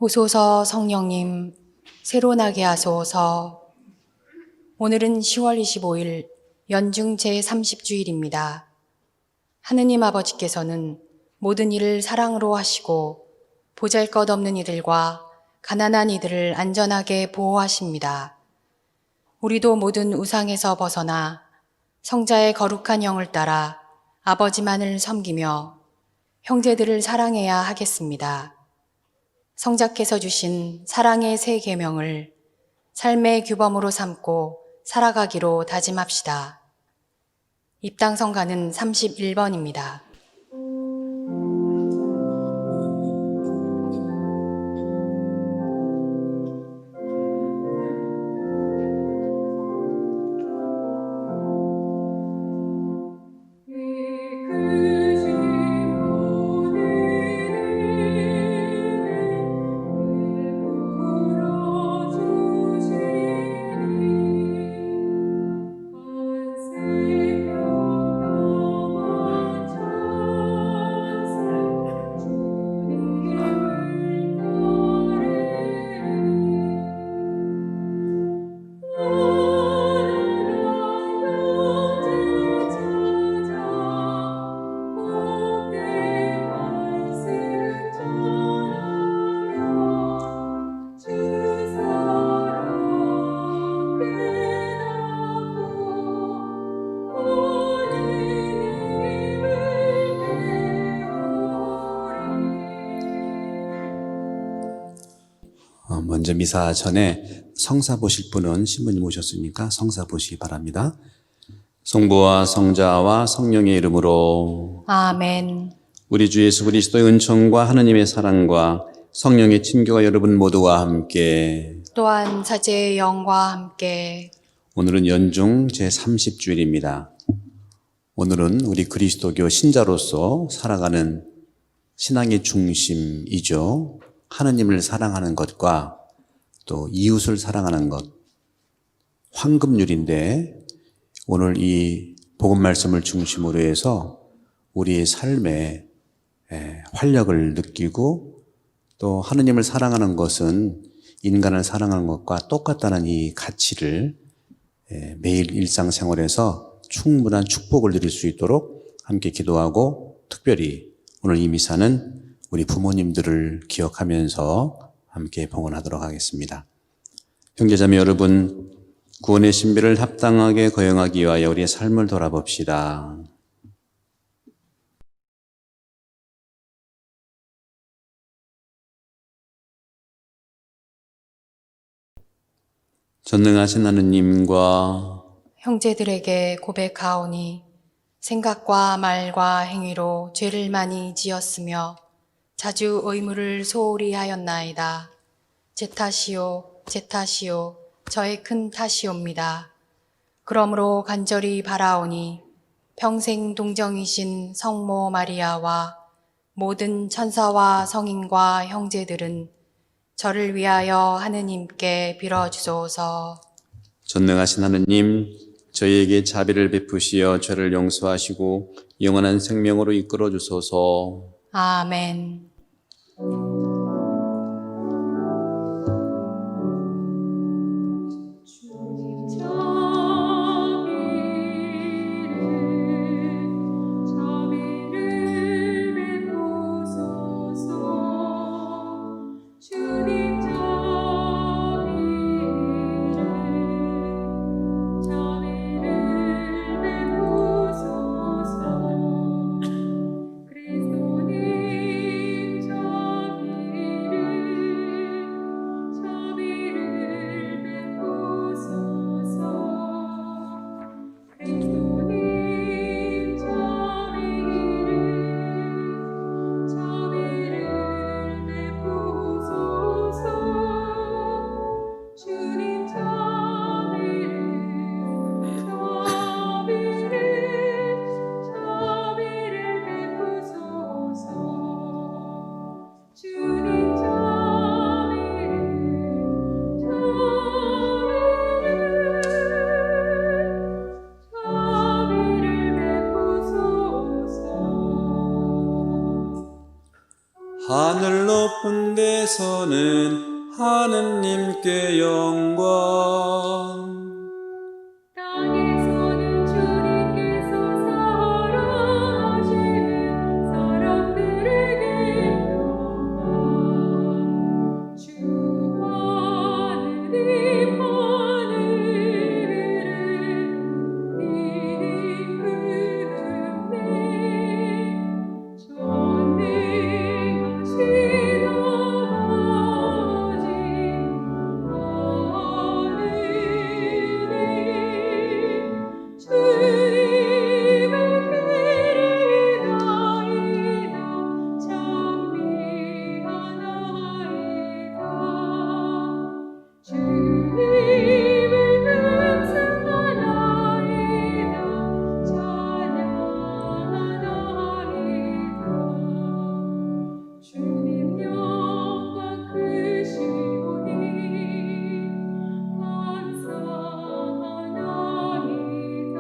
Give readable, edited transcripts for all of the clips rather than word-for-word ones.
오소서 성령님, 새로 나게 하소서. 오늘은 10월 25일 연중 제30주일입니다. 하느님 아버지께서는 모든 일을 사랑으로 하시고 보잘것없는 이들과 가난한 이들을 안전하게 보호하십니다. 우리도 모든 우상에서 벗어나 성자의 거룩한 영을 따라 아버지만을 섬기며 형제들을 사랑해야 하겠습니다. 성자께서 주신 사랑의 새 계명을 삶의 규범으로 삼고 살아가기로 다짐합시다. 입당 성가는 31번입니다. 먼저 미사 전에 성사 보실 분은 신부님 오셨으니까 성사 보시기 바랍니다. 성부와 성자와 성령의 이름으로 아멘. 우리 주 예수 그리스도의 은총과 하느님의 사랑과 성령의 친교가 여러분 모두와 함께 또한 사제의 영과 함께 오늘은 연중 제30주일입니다. 오늘은 우리 그리스도교 신자로서 살아가는 신앙의 중심이죠. 하느님을 사랑하는 것과 또 이웃을 사랑하는 것, 황금률인데 오늘 이 복음 말씀을 중심으로 해서 우리의 삶에 활력을 느끼고 또 하느님을 사랑하는 것은 인간을 사랑하는 것과 똑같다는 이 가치를 매일 일상생활에서 충분한 축복을 누릴 수 있도록 함께 기도하고 특별히 오늘 이 미사는 우리 부모님들을 기억하면서 함께 봉헌하도록 하겠습니다. 형제자매 여러분, 구원의 신비를 합당하게 거행하기 위하여 우리의 삶을 돌아봅시다. 전능하신 하느님과 형제들에게 고백하오니 생각과 말과 행위로 죄를 많이 지었으며 자주 의무를 소홀히 하였나이다. 제 탓이요, 제 탓이요, 저의 큰 탓이옵니다. 그러므로 간절히 바라오니 평생 동정이신 성모 마리아와 모든 천사와 성인과 형제들은 저를 위하여 하느님께 빌어주소서. 전능하신 하느님, 저희에게 자비를 베푸시어 죄를 용서하시고 영원한 생명으로 이끌어 주소서. 아멘. 그리스도님 하늘 높은 데서는 하느님께 영광. 땅에서는 주님께서 사랑하시는 사람들에게 영광. 주 하느님 하늘은 이끄네. 전능하신 아버지 하느님 주님을 기리나이다 찬미하나이다 주님을 찬송하나이다 찬양하나이다 주님 영광 크시오니 감사하나이다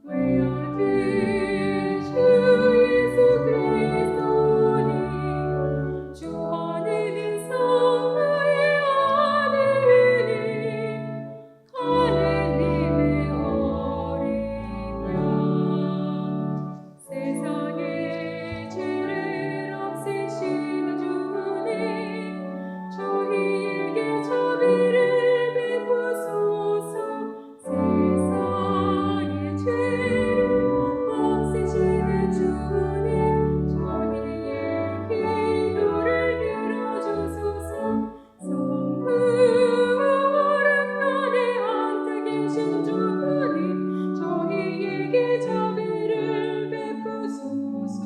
외아들 주 예수 그리스도니 주 하느님 성부의 아들이니 하느님의 어린 양 세상의 죄를 없애시는 주님 저희에게 자비를 베푸소서 세상의 죄를 없애시는 주님 저희의 기도를 들어주소서 성부름간에 앉아 계신 주님 저희에게 자비를 베푸소서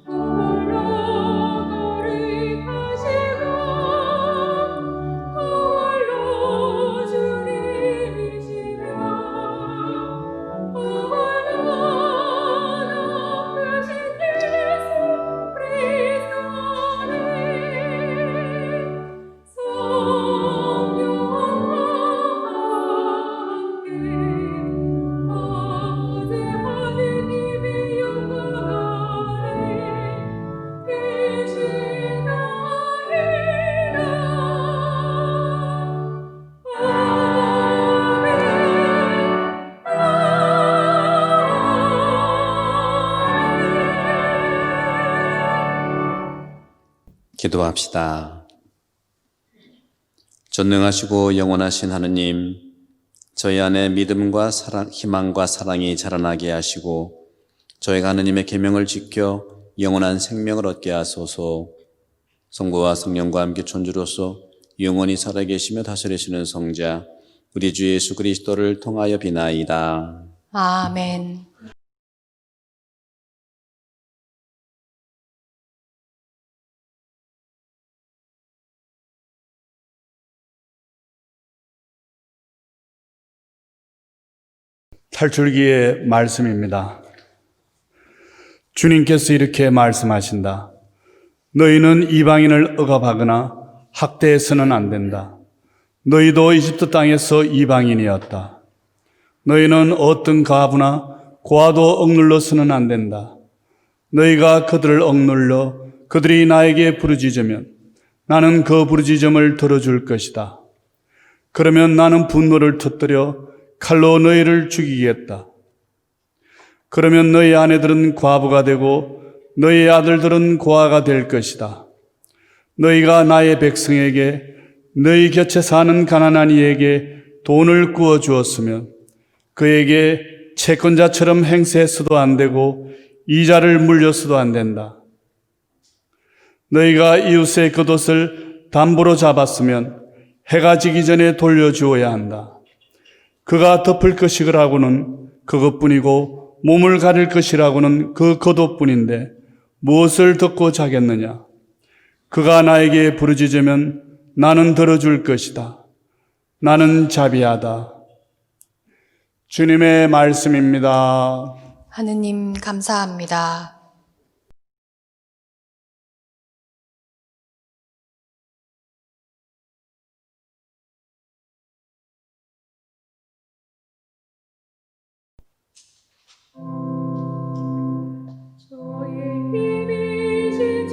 홀로 거룩하시고 홀로 주님이시며 홀로 높으신 예수 그리스도는 성령과 함께 아버지 하느님의 영광 아래 기도합시다. 전능하시고 영원하신 하느님, 저희 안에 믿음과 사랑, 희망과 사랑이 자라나게 하시고 저희가 하느님의 계명을 지켜 영원한 생명을 얻게 하소서. 성부와 성령과 함께 천주로서 영원히 살아계시며 다스리시는 성자 우리 주 예수 그리스도를 통하여 비나이다. 아멘. 탈출기의 말씀입니다. 주님께서 이렇게 말씀하신다. 너희는 이방인을 억압하거나 학대해서는 안 된다. 너희도 이집트 땅에서 이방인이었다. 너희는 어떤 가부나 고아도 억눌러서는 안 된다. 너희가 그들을 억눌러 그들이 나에게 부르짖으면 나는 그 부르짖음을 들어줄 것이다. 그러면 나는 분노를 터뜨려 칼로 너희를 죽이겠다. 그러면 너희 아내들은 과부가 되고 너희 아들들은 고아가 될 것이다. 너희가 나의 백성에게 너희 곁에 사는 가난한 이에게 돈을 구워 주었으면 그에게 채권자처럼 행세해서도 안 되고 이자를 물려서도 안 된다. 너희가 이웃의 겉옷을 담보로 잡았으면 해가 지기 전에 돌려주어야 한다. 그가 덮을 것이라고는 그것뿐이고 몸을 가릴 것이라고는 그 겉옷뿐인데 무엇을 덮고 자겠느냐? 그가 나에게 부르짖으면 나는 들어줄 것이다. 나는 자비하다. 주님의 말씀입니다. 하느님 감사합니다. 저의 힘이신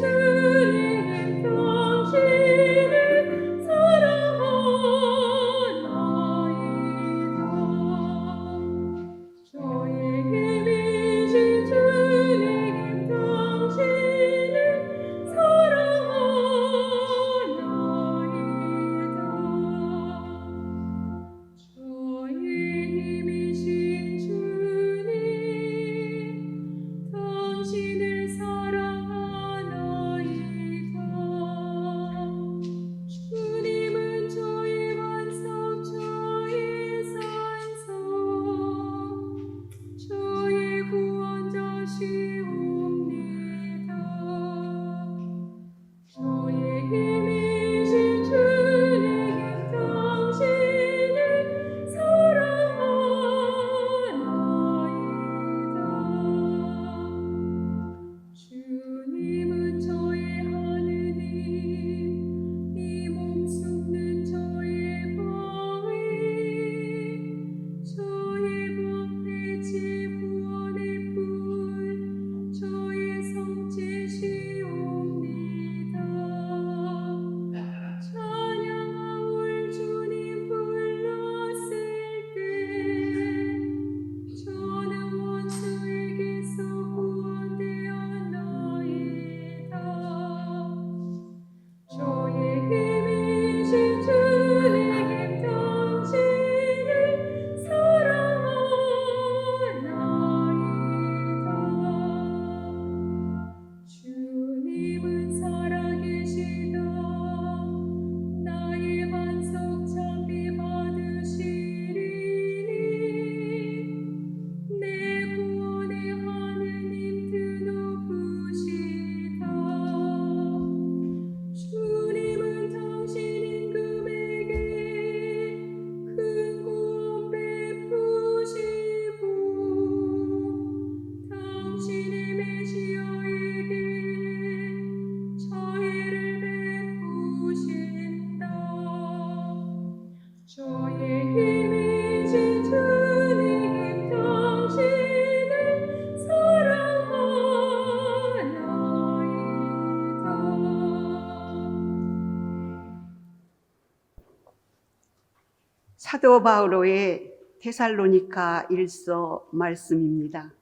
사도 바오로의 데살로니가 일서 말씀입니다.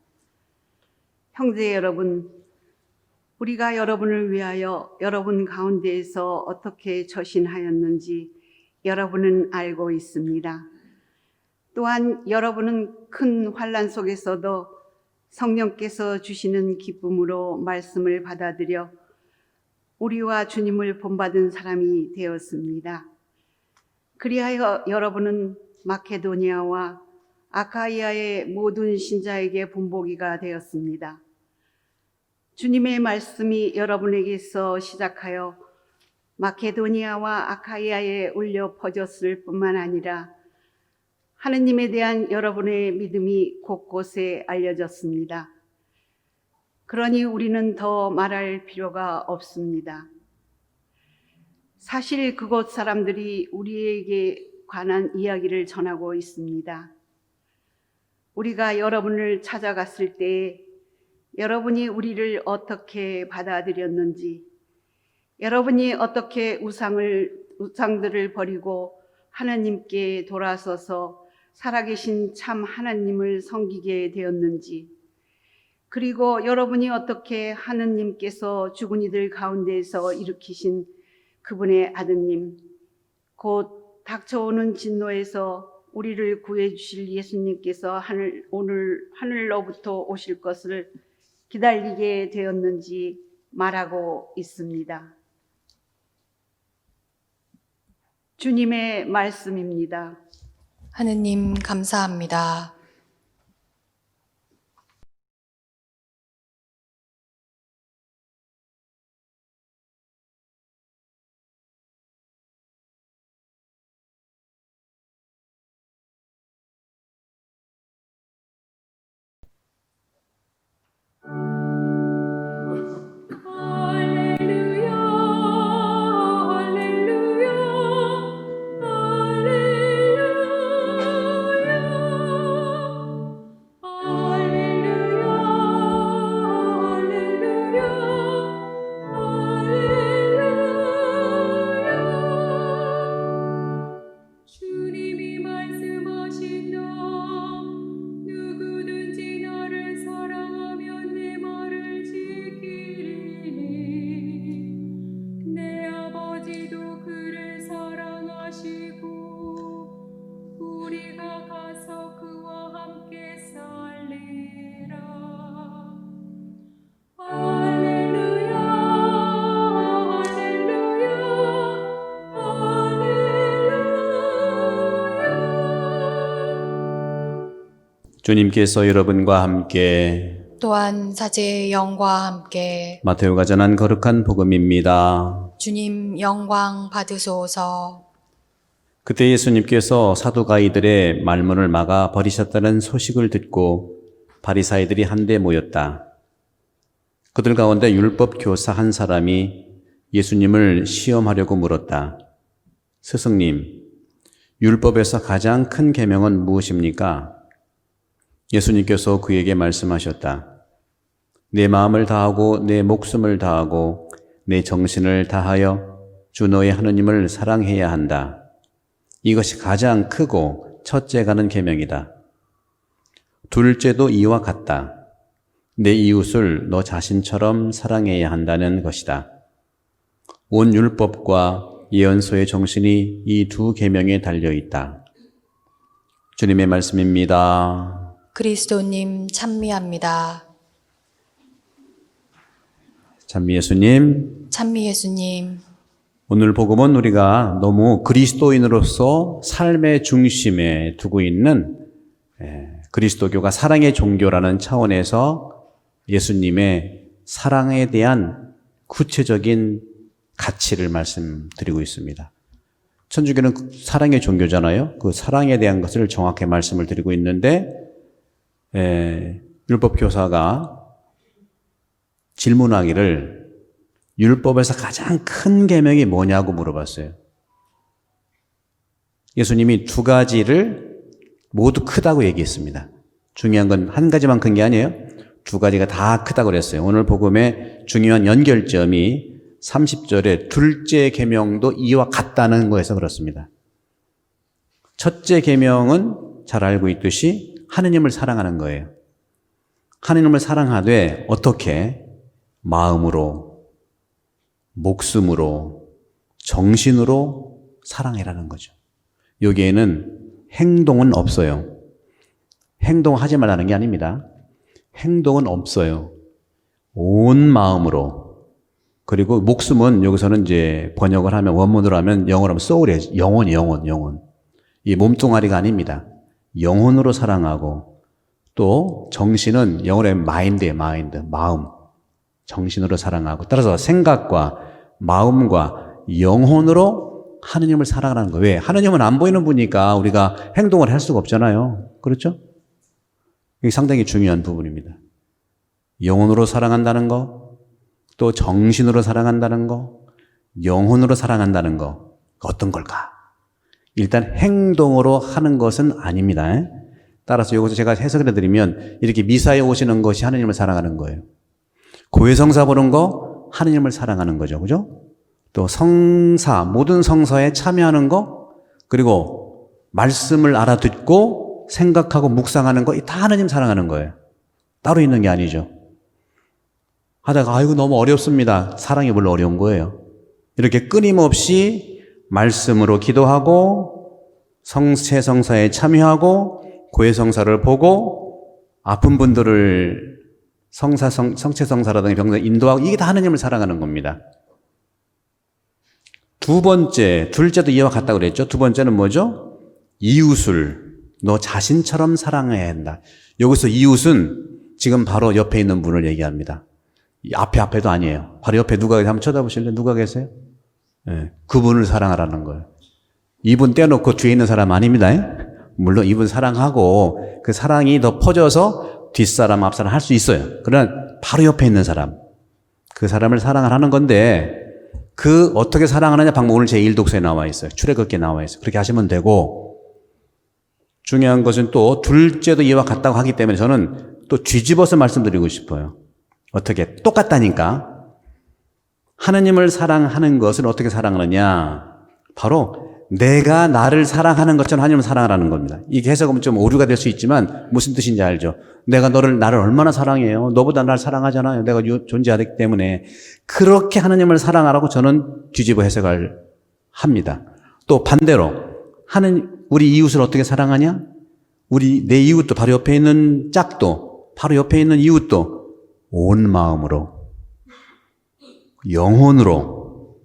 형제 여러분, 우리가 여러분을 위하여 여러분 가운데에서 어떻게 처신하였는지 여러분은 알고 있습니다. 또한 여러분은 큰 환난 속에서도 성령께서 주시는 기쁨으로 말씀을 받아들여 우리와 주님을 본받은 사람이 되었습니다. 그리하여 여러분은 마케도니아와 아카이아의 모든 신자에게 본보기가 되었습니다. 주님의 말씀이 여러분에게서 시작하여 마케도니아와 아카이아에 울려 퍼졌을 뿐만 아니라 하느님에 대한 여러분의 믿음이 곳곳에 알려졌습니다. 그러니 우리는 더 말할 필요가 없습니다. 사실 그곳 사람들이 우리에게 관한 이야기를 전하고 있습니다. 우리가 여러분을 찾아갔을 때 여러분이 우리를 어떻게 받아들였는지, 여러분이 어떻게 우상들을 버리고 하나님께 돌아서서 살아계신 참 하나님을 섬기게 되었는지, 그리고 여러분이 어떻게 하느님께서 죽은 이들 가운데에서 일으키신 그분의 아드님, 곧 닥쳐오는 진노에서 우리를 구해주실 예수님께서 오늘 하늘로부터 오실 것을 기다리게 되었는지 말하고 있습니다. 주님의 말씀입니다. 하느님 감사합니다. 할렐루야 할렐루야 할렐루야 할렐루야 할렐루야 주님이 말씀하신다. 누구든지 나를 사랑하면 내 말을 지키리니 내 아버지도 그를 사랑하시고 우리가 가서 그와 함께 살리라. 할렐루야 할렐루야 할렐루야. 주님께서 여러분과 함께 또한 사제의 영과 함께 마테오가 전한 거룩한 복음입니다. 주님 영광 받으소서. 그때 예수님께서 사두가이들의 말문을 막아 버리셨다는 소식을 듣고 바리사이들이 한데 모였다. 그들 가운데 율법 교사 한 사람이 예수님을 시험하려고 물었다. 스승님, 율법에서 가장 큰 계명은 무엇입니까? 예수님께서 그에게 말씀하셨다. 내 마음을 다하고 내 목숨을 다하고 내 정신을 다하여 주 너의 하느님을 사랑해야 한다. 이것이 가장 크고 첫째 가는 계명이다. 둘째도 이와 같다. 내 이웃을 너 자신처럼 사랑해야 한다는 것이다. 온 율법과 예언서의 정신이 이 두 계명에 달려 있다. 주님의 말씀입니다. 그리스도님 찬미합니다. 찬미 예수님, 찬미 예수님. 오늘 복음은 우리가 너무 그리스도인으로서 삶의 중심에 두고 있는 그리스도교가 사랑의 종교라는 차원에서 예수님의 사랑에 대한 구체적인 가치를 말씀드리고 있습니다. 천주교는 사랑의 종교잖아요. 그 사랑에 대한 것을 정확히 말씀을 드리고 있는데 율법교사가 질문하기를 율법에서 가장 큰 계명이 뭐냐고 물어봤어요. 예수님이 두 가지를 모두 크다고 얘기했습니다. 중요한 건 한 가지만 큰 게 아니에요. 두 가지가 다 크다고 그랬어요. 오늘 복음의 중요한 연결점이 30절에 둘째 계명도 이와 같다는 거에서 그렇습니다. 첫째 계명은 잘 알고 있듯이 하느님을 사랑하는 거예요. 하느님을 사랑하되 어떻게? 마음으로, 목숨으로, 정신으로 사랑해라는 거죠. 여기에는 행동은 없어요. 행동하지 말라는 게 아닙니다. 행동은 없어요. 온 마음으로. 그리고 목숨은 여기서는 이제 번역을 하면, 원문으로 하면 영어로 하면 soul이에요. 영혼. 이 몸뚱아리가 아닙니다. 영혼으로 사랑하고, 또 정신은 영어로 하면 mind예요. 마음. 정신으로 사랑하고, 따라서 생각과 마음과 영혼으로 하느님을 사랑하는 거예요. 왜? 하느님은 안 보이는 분이니까 우리가 행동을 할 수가 없잖아요. 그렇죠? 이게 상당히 중요한 부분입니다. 영혼으로 사랑한다는 거, 또 정신으로 사랑한다는 거, 영혼으로 사랑한다는 거, 어떤 걸까? 일단 행동으로 하는 것은 아닙니다. 따라서 여기서 제가 해석을 해드리면 이렇게 미사에 오시는 것이 하느님을 사랑하는 거예요. 고해성사 보는 거 하느님을 사랑하는 거죠. 그죠? 또 성사, 모든 성사에 참여하는 거, 그리고 말씀을 알아듣고 생각하고 묵상하는 거, 다 하느님 사랑하는 거예요. 따로 있는 게 아니죠. 하다가 아이고 너무 어렵습니다. 사랑이 별로 어려운 거예요. 이렇게 끊임없이 말씀으로 기도하고 성체성사에 참여하고 고해성사를 보고 아픈 분들을 성체성사라든지 병사 인도하고, 이게 다 하느님을 사랑하는 겁니다. 둘째도 이와 같다고 그랬죠. 두 번째는 뭐죠? 이웃을 너 자신처럼 사랑해야 한다. 여기서 이웃은 지금 바로 옆에 있는 분을 얘기합니다. 앞에도 아니에요. 바로 옆에 누가 계세요? 한번 쳐다보실래요? 누가 계세요? 네, 그분을 사랑하라는 거예요. 이분 떼어놓고 뒤에 있는 사람 아닙니다. 물론 이분 사랑하고 그 사랑이 더 퍼져서 뒷사람 앞사람 할 수 있어요. 그러나 바로 옆에 있는 사람, 그 사람을 사랑을 하는 건데, 그 어떻게 사랑하느냐 방법 오늘 제1독서에 나와 있어요. 출애굽기에 나와 있어요. 그렇게 하시면 되고, 중요한 것은 또 둘째도 이와 같다고 하기 때문에 저는 또 뒤집어서 말씀드리고 싶어요. 어떻게? 똑같다니까. 하느님을 사랑하는 것을 어떻게 사랑하느냐? 바로 내가 나를 사랑하는 것처럼 하느님을 사랑하라는 겁니다. 이게 해석하면 좀 오류가 될 수 있지만 무슨 뜻인지 알죠? 내가 나를 얼마나 사랑해요? 너보다 나를 사랑하잖아요. 내가 존재하기 때문에. 그렇게 하느님을 사랑하라고 저는 뒤집어 해석을 합니다. 또 반대로 우리 이웃을 어떻게 사랑하냐? 내 이웃도 바로 옆에 있는 짝도, 바로 옆에 있는 이웃도 온 마음으로, 영혼으로,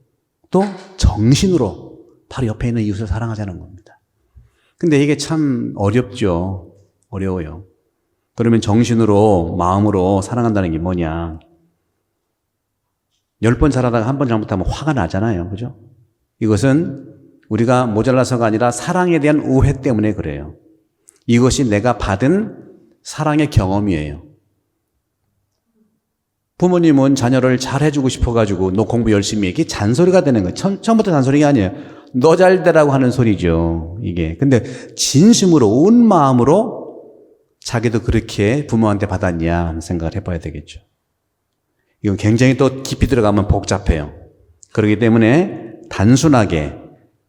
또 정신으로 바로 옆에 있는 이웃을 사랑하자는 겁니다. 근데 이게 참 어렵죠. 어려워요. 그러면 정신으로, 마음으로 사랑한다는 게 뭐냐? 10번 잘하다가 한 번 잘못하면 화가 나잖아요. 그죠? 이것은 우리가 모자라서가 아니라 사랑에 대한 오해 때문에 그래요. 이것이 내가 받은 사랑의 경험이에요. 부모님은 자녀를 잘 해주고 싶어가지고 너 공부 열심히 해. 이게 잔소리가 되는 거예요. 처음부터 잔소리가 아니에요. 너 잘 되라고 하는 소리죠. 이게. 근데 진심으로 온 마음으로 자기도 그렇게 부모한테 받았냐 하는 생각을 해봐야 되겠죠. 이건 굉장히 또 깊이 들어가면 복잡해요. 그렇기 때문에 단순하게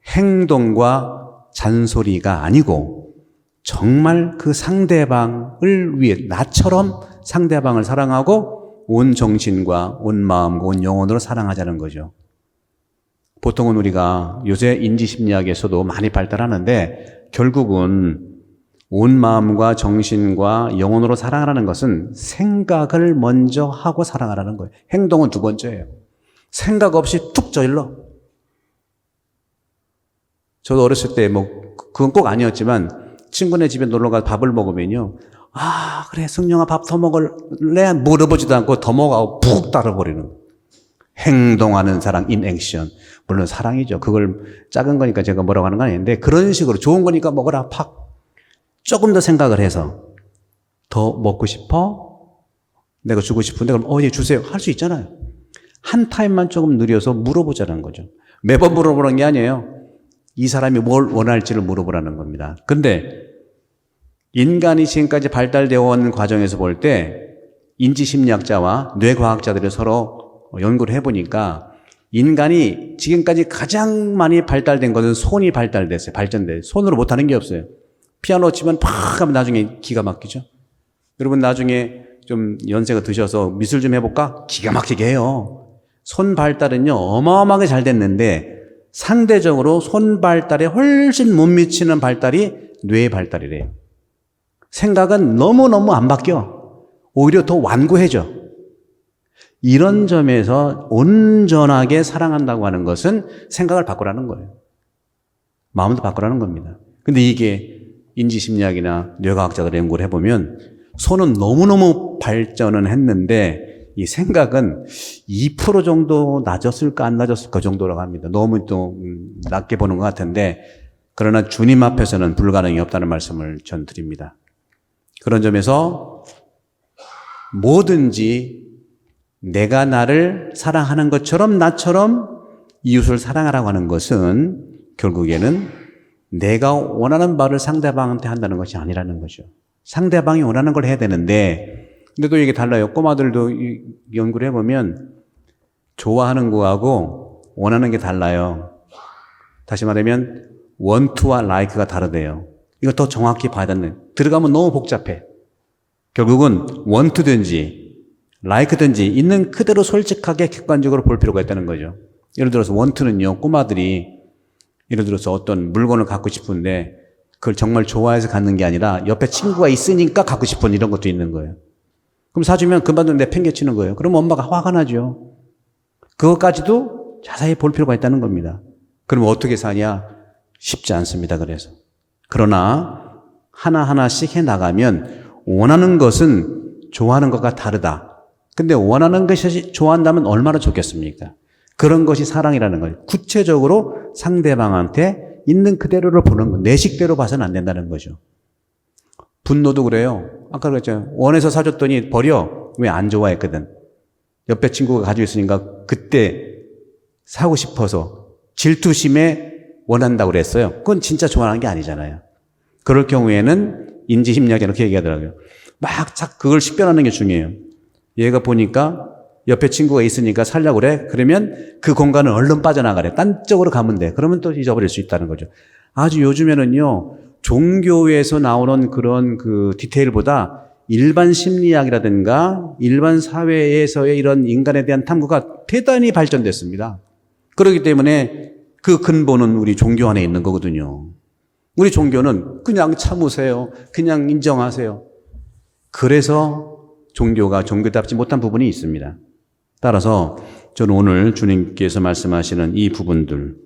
행동과 잔소리가 아니고 정말 그 상대방을 위해 나처럼 상대방을 사랑하고 온 정신과 온 마음과 온 영혼으로 사랑하자는 거죠. 보통은 우리가 요새 인지심리학에서도 많이 발달하는데 결국은 온 마음과 정신과 영혼으로 사랑하라는 것은 생각을 먼저 하고 사랑하라는 거예요. 행동은 두 번째예요. 생각 없이 툭 저일러. 저도 어렸을 때 그건 꼭 아니었지만 친구네 집에 놀러가서 밥을 먹으면요. 아, 그래, 승용아 밥 더 먹을래? 물어보지도 않고 더 먹어가고 푹 따라버리는 거예요. 행동하는 사랑, in action. 물론 사랑이죠. 그걸 작은 거니까 제가 뭐라고 하는 건 아닌데 그런 식으로 좋은 거니까 먹어라, 팍. 조금 더 생각을 해서 더 먹고 싶어? 내가 주고 싶은데 그럼 예, 주세요. 할 수 있잖아요. 한 타임만 조금 느려서 물어보자는 거죠. 매번 물어보는 게 아니에요. 이 사람이 뭘 원할지를 물어보라는 겁니다. 근데 인간이 지금까지 발달되어 온 과정에서 볼 때 인지심리학자와 뇌과학자들이 서로 연구를 해보니까 인간이 지금까지 가장 많이 발달된 것은 손이 발달됐어요. 발전돼. 손으로 못하는 게 없어요. 피아노 치면 팍 하면 나중에 기가 막히죠. 여러분 나중에 좀 연세가 드셔서 미술 좀 해볼까? 기가 막히게 해요. 손 발달은요 어마어마하게 잘 됐는데 상대적으로 손 발달에 훨씬 못 미치는 발달이 뇌의 발달이래요. 생각은 너무너무 안 바뀌어. 오히려 더 완고해져. 이런 점에서 온전하게 사랑한다고 하는 것은 생각을 바꾸라는 거예요. 마음도 바꾸라는 겁니다. 근데 이게 인지심리학이나 뇌과학자들의 연구를 해보면 손은 너무너무 발전은 했는데 이 생각은 2% 정도 낮았을까 안 낮았을까 정도라고 합니다. 너무 또 낮게 보는 것 같은데 그러나 주님 앞에서는 불가능이 없다는 말씀을 전 드립니다. 그런 점에서 뭐든지 내가 나를 사랑하는 것처럼 나처럼 이웃을 사랑하라고 하는 것은 결국에는 내가 원하는 바를 상대방한테 한다는 것이 아니라는 거죠. 상대방이 원하는 걸 해야 되는데 근데 또 이게 달라요. 꼬마들도 연구를 해보면 좋아하는 거하고 원하는 게 달라요. 다시 말하면 원투와 라이크가 다르대요. 이거 더 정확히 봐야 되는. 들어가면 너무 복잡해. 결국은 원투든지 라이크든지 있는 그대로 솔직하게 객관적으로 볼 필요가 있다는 거죠. 예를 들어서 원투는요. 꼬마들이 예를 들어서 어떤 물건을 갖고 싶은데 그걸 정말 좋아해서 갖는 게 아니라 옆에 친구가 있으니까 갖고 싶은 이런 것도 있는 거예요. 그럼 사주면 금방 내팽개치는 거예요. 그럼 엄마가 화가 나죠. 그것까지도 자세히 볼 필요가 있다는 겁니다. 그럼 어떻게 사냐? 쉽지 않습니다. 그래서. 그러나 하나하나씩 해나가면 원하는 것은 좋아하는 것과 다르다. 근데 원하는 것이 좋아한다면 얼마나 좋겠습니까? 그런 것이 사랑이라는 거예요. 구체적으로 상대방한테 있는 그대로를 보는 거. 내 식대로 봐서는 안 된다는 거죠. 분노도 그래요. 아까 그랬잖아요. 원해서 사줬더니 버려. 왜 안 좋아했거든. 옆에 친구가 가지고 있으니까 그때 사고 싶어서 질투심에 원한다고 그랬어요. 그건 진짜 좋아하는 게 아니잖아요. 그럴 경우에는 인지심리학이 이렇게 얘기하더라고요. 막 그걸 식별하는 게 중요해요. 얘가 보니까 옆에 친구가 있으니까 살려고 그래. 그러면 그 공간을 얼른 빠져나가래. 딴 쪽으로 가면 돼. 그러면 또 잊어버릴 수 있다는 거죠. 아주 요즘에는요. 종교에서 나오는 그런 그 디테일보다 일반 심리학이라든가 일반 사회에서의 이런 인간에 대한 탐구가 대단히 발전됐습니다. 그렇기 때문에 그 근본은 우리 종교 안에 있는 거거든요. 우리 종교는 그냥 참으세요. 그냥 인정하세요. 그래서 종교가 종교답지 못한 부분이 있습니다. 따라서 저는 오늘 주님께서 말씀하시는 이 부분들,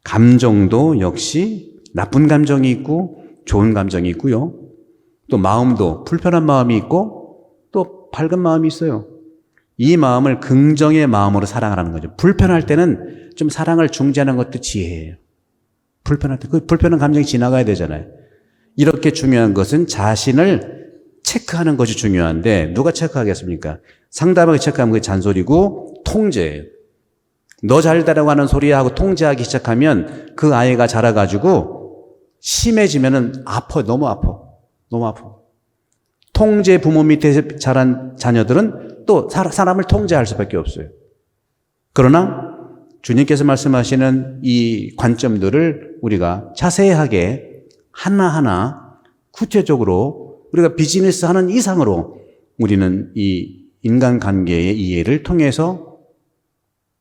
감정도 역시 나쁜 감정이 있고 좋은 감정이 있고요. 또 마음도 불편한 마음이 있고 또 밝은 마음이 있어요. 이 마음을 긍정의 마음으로 사랑하라는 거죠. 불편할 때는 좀 사랑을 중재하는 것도 지혜예요. 불편할 때, 그 불편한 감정이 지나가야 되잖아요. 이렇게 중요한 것은 자신을 체크하는 것이 중요한데 누가 체크하겠습니까? 상대방이 체크하면 그게 잔소리고 통제예요. 너 잘되라고 하는 소리하고 통제하기 시작하면 그 아이가 자라가지고 심해지면은 아파. 너무 아파. 너무 아파. 통제 부모 밑에 자란 자녀들은 또 사람을 통제할 수밖에 없어요. 그러나 주님께서 말씀하시는 이 관점들을 우리가 자세하게 하나하나 구체적으로 우리가 비즈니스 하는 이상으로 우리는 이 인간관계의 이해를 통해서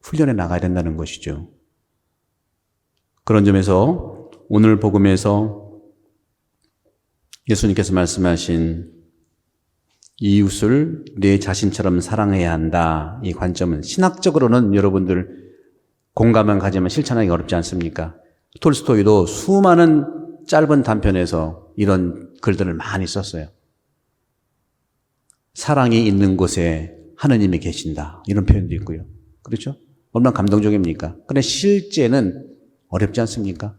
훈련해 나가야 된다는 것이죠. 그런 점에서 오늘 복음에서 예수님께서 말씀하신 이웃을 내 자신처럼 사랑해야 한다. 이 관점은 신학적으로는 여러분들 공감만 가지면 실천하기 어렵지 않습니까? 톨스토이도 수많은 짧은 단편에서 이런 글들을 많이 썼어요. 사랑이 있는 곳에 하느님이 계신다. 이런 표현도 있고요. 그렇죠? 얼마나 감동적입니까? 그런데 실제는 어렵지 않습니까?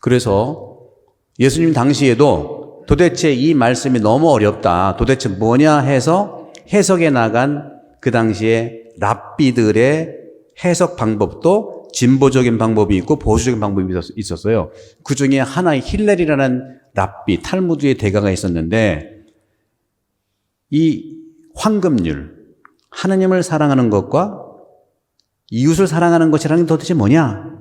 그래서 예수님 당시에도 도대체 이 말씀이 너무 어렵다. 도대체 뭐냐 해서 해석해 나간 그 당시에 랍비들의 해석 방법도 진보적인 방법이 있고 보수적인 방법이 있었어요. 그 중에 하나의 힐렐이라는 랍비, 탈무드의 대가가 있었는데 이 황금률, 하느님을 사랑하는 것과 이웃을 사랑하는 것이라는 게 도대체 뭐냐?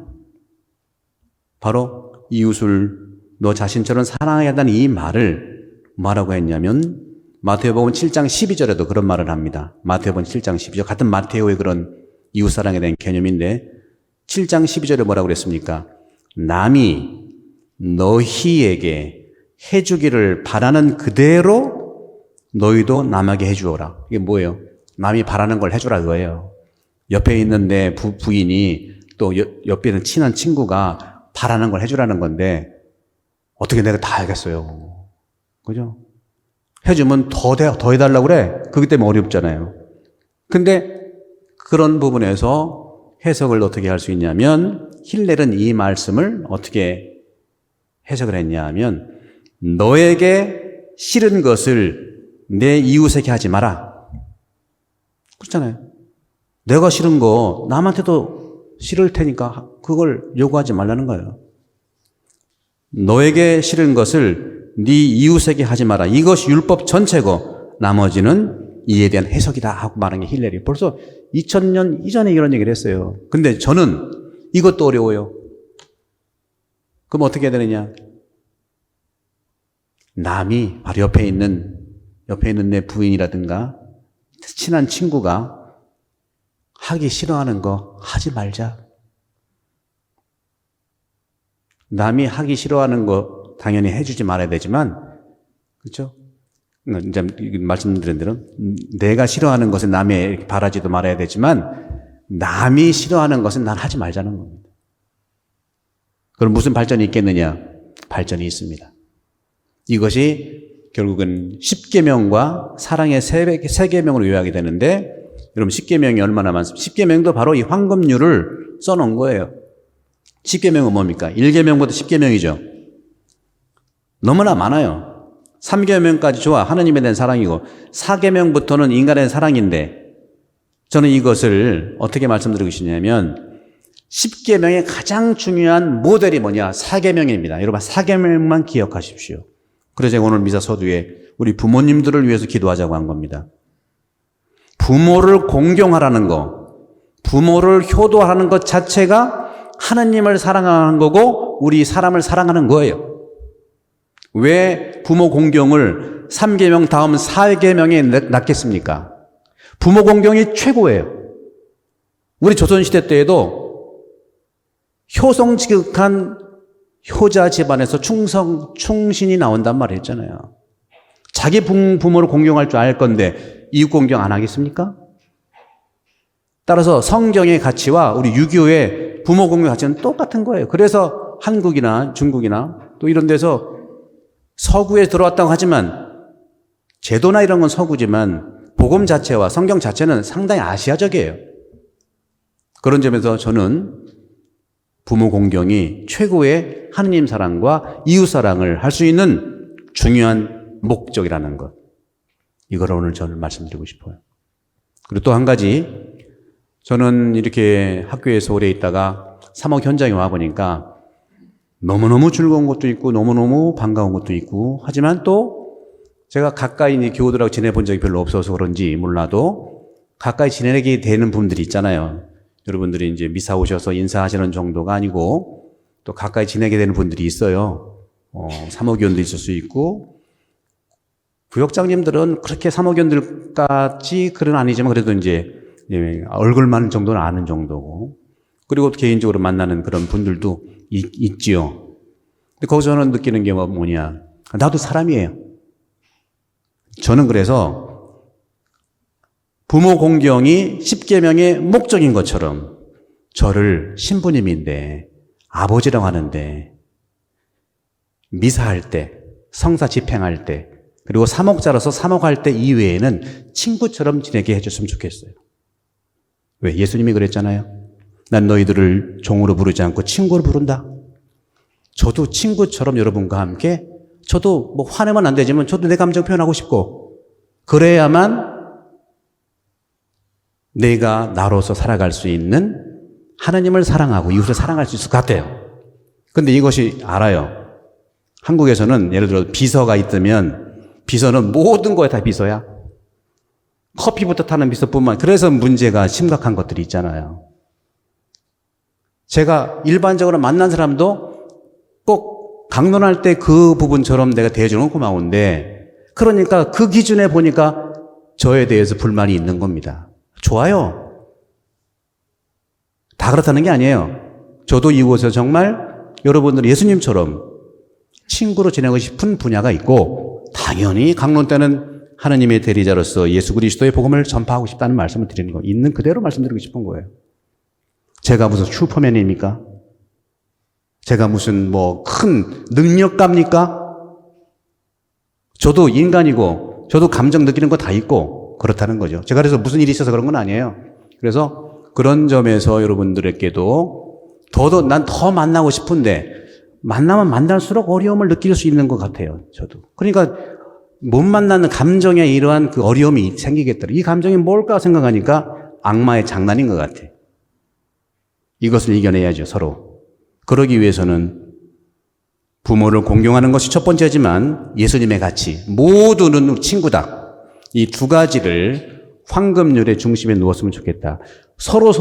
바로 이웃을 너 자신처럼 사랑해야 한다는 이 말을 뭐라고 했냐면 마태복음 7장 12절에도 그런 말을 합니다. 마태복음 7장 12절 같은 마테오의 그런 이웃사랑에 대한 개념인데 7장 12절에 뭐라고 그랬습니까? 남이 너희에게 해주기를 바라는 그대로 너희도 남에게 해주어라. 이게 뭐예요? 남이 바라는 걸 해주라 그거예요. 옆에 있는 내 부인이 또 옆에 있는 친한 친구가 바라는 걸 해주라는 건데 어떻게 내가 다 알겠어요. 그죠? 해주면 더 해달라고 그래. 그것 때문에 어렵잖아요. 근데 그런 부분에서 해석을 어떻게 할 수 있냐면 힐렐은 이 말씀을 어떻게 해석을 했냐 하면 너에게 싫은 것을 내 이웃에게 하지 마라. 그렇잖아요. 내가 싫은 거 남한테도 싫을 테니까 그걸 요구하지 말라는 거예요. 너에게 싫은 것을 네 이웃에게 하지 마라. 이것이 율법 전체고 나머지는 이에 대한 해석이다 하고 말한 게 힐렐이 벌써 2000년 이전에 이런 얘기를 했어요. 근데 저는 이것도 어려워요. 그럼 어떻게 해야 되느냐? 남이 바로 옆에 있는 내 부인이라든가 친한 친구가 하기 싫어하는 거 하지 말자. 남이 하기 싫어하는 거 당연히 해주지 말아야 되지만, 그렇죠? 이제 말씀드린 대로 내가 싫어하는 것은 남이 바라지도 말아야 되지만 남이 싫어하는 것은 난 하지 말자는 겁니다. 그럼 무슨 발전이 있겠느냐? 발전이 있습니다. 이것이 결국은 10계명과 사랑의 3계명으로 요약이 되는데 여러분 10계명이 얼마나 많습니까? 10계명도 바로 이 황금률을 써놓은 거예요. 10계명은 뭡니까? 1계명부터 10계명이죠. 너무나 많아요. 3계명까지 좋아. 하나님에 대한 사랑이고 4계명부터는 인간에 대한 사랑인데 저는 이것을 어떻게 말씀드리고 싶냐면 10계명의 가장 중요한 모델이 뭐냐? 4계명입니다. 여러분 4계명만 기억하십시오. 그래서 제가 오늘 미사 서두에 우리 부모님들을 위해서 기도하자고 한 겁니다. 부모를 공경하라는 거, 부모를 효도하는 것 자체가 하나님을 사랑하는 거고 우리 사람을 사랑하는 거예요. 왜 부모 공경을 3계명 다음 4계명에 놨겠습니까? 부모 공경이 최고예요. 우리 조선시대 때에도 효성지극한 효자 집안에서 충신이 나온단 말을 했잖아요. 자기 부모를 공경할 줄 알 건데 이웃 공경 안 하겠습니까? 따라서 성경의 가치와 우리 유교의 부모 공경 가치는 똑같은 거예요. 그래서 한국이나 중국이나 또 이런 데서 서구에 들어왔다고 하지만 제도나 이런 건 서구지만 복음 자체와 성경 자체는 상당히 아시아적이에요. 그런 점에서 저는 부모 공경이 최고의 하느님 사랑과 이웃 사랑을 할 수 있는 중요한 목적이라는 것. 이걸 오늘 저는 말씀드리고 싶어요. 그리고 또 한 가지, 저는 이렇게 학교에서 오래 있다가 사목 현장에 와보니까 너무너무 즐거운 것도 있고 너무너무 반가운 것도 있고 하지만 또 제가 가까이 교우들하고 지내본 적이 별로 없어서 그런지 몰라도 가까이 지내게 되는 분들이 있잖아요. 여러분들이 이제 미사 오셔서 인사하시는 정도가 아니고 또 가까이 지내게 되는 분들이 있어요. 사목위원도 있을 수 있고 부역장님들은 그렇게 사목위원들까지 그런 아니지만 그래도 이제 얼굴만 정도는 아는 정도고 그리고 개인적으로 만나는 그런 분들도 있지요. 근데 거기서 저는 느끼는 게 뭐냐. 나도 사람이에요. 저는 그래서 부모 공경이 10계명의 목적인 것처럼 저를 신부님인데 아버지라고 하는데 미사할 때, 성사 집행할 때 그리고 사목자로서 사목할 때 이외에는 친구처럼 지내게 해줬으면 좋겠어요. 왜? 예수님이 그랬잖아요. 난 너희들을 종으로 부르지 않고 친구로 부른다. 저도 친구처럼 여러분과 함께 저도 뭐 화내면 안 되지만 저도 내 감정 표현하고 싶고 그래야만 내가 나로서 살아갈 수 있는 하나님을 사랑하고 이웃을 사랑할 수 있을 것 같아요. 근데 이것이 알아요. 한국에서는 예를 들어 비서가 있으면 비서는 모든 거에 다 비서야. 커피부터 타는 비서뿐만 그래서 문제가 심각한 것들이 있잖아요. 제가 일반적으로 만난 사람도 꼭 강론할 때 그 부분처럼 내가 대해주는 고마운데, 그러니까 그 기준에 보니까 저에 대해서 불만이 있는 겁니다. 좋아요. 다 그렇다는 게 아니에요. 저도 이곳에서 정말 여러분들 예수님처럼 친구로 지내고 싶은 분야가 있고, 당연히 강론 때는 하나님의 대리자로서 예수 그리스도의 복음을 전파하고 싶다는 말씀을 드리는 거, 있는 그대로 말씀드리고 싶은 거예요. 제가 무슨 슈퍼맨입니까? 제가 무슨 뭐 큰 능력가입니까? 저도 인간이고, 저도 감정 느끼는 거 다 있고, 그렇다는 거죠. 제가 그래서 무슨 일이 있어서 그런 건 아니에요. 그래서 그런 점에서 여러분들에게도 난 더 만나고 싶은데, 만나면 만날수록 어려움을 느낄 수 있는 것 같아요. 저도. 그러니까 못 만나는 감정에 이러한 그 어려움이 생기겠더라. 이 감정이 뭘까 생각하니까 악마의 장난인 것 같아. 이것을 이겨내야죠, 서로. 그러기 위해서는 부모를 공경하는 것이 첫 번째지만 예수님의 가치, 모두는 친구다. 이 두 가지를 황금률의 중심에 놓았으면 좋겠다. 서로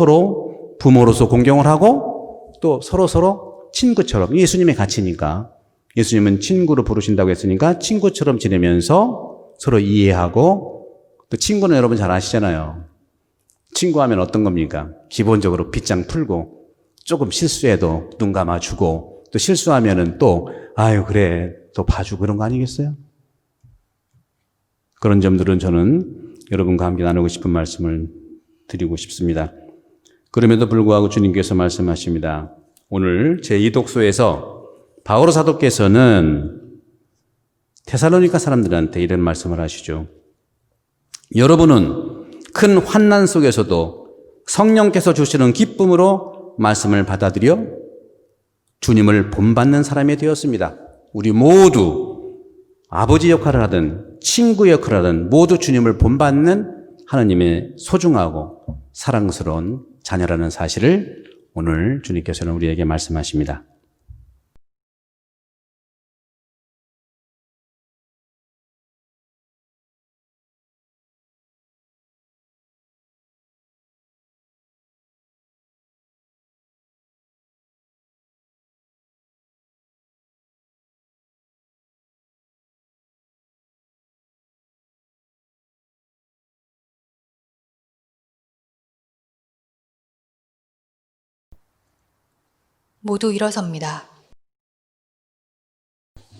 부모로서 공경을 하고 또 서로 친구처럼, 예수님의 가치니까, 예수님은 친구로 부르신다고 했으니까 친구처럼 지내면서 서로 이해하고, 또 친구는 여러분 잘 아시잖아요. 친구하면 어떤 겁니까? 기본적으로 빗장 풀고, 조금 실수해도 눈 감아주고, 또 실수하면은 또 아유 그래 또 봐주고, 그런 거 아니겠어요? 그런 점들은 저는 여러분과 함께 나누고 싶은 말씀을 드리고 싶습니다. 그럼에도 불구하고 주님께서 말씀하십니다. 오늘 제2독소에서 바오로 사도께서는 테살로니가 사람들한테 이런 말씀을 하시죠. 여러분은 큰 환난 속에서도 성령께서 주시는 기쁨으로 말씀을 받아들여 주님을 본받는 사람이 되었습니다. 우리 모두 아버지 역할을 하든 친구 역할을 하든 모두 주님을 본받는 하나님의 소중하고 사랑스러운 자녀라는 사실을 오늘 주님께서는 우리에게 말씀하십니다. 모두 일어섭니다.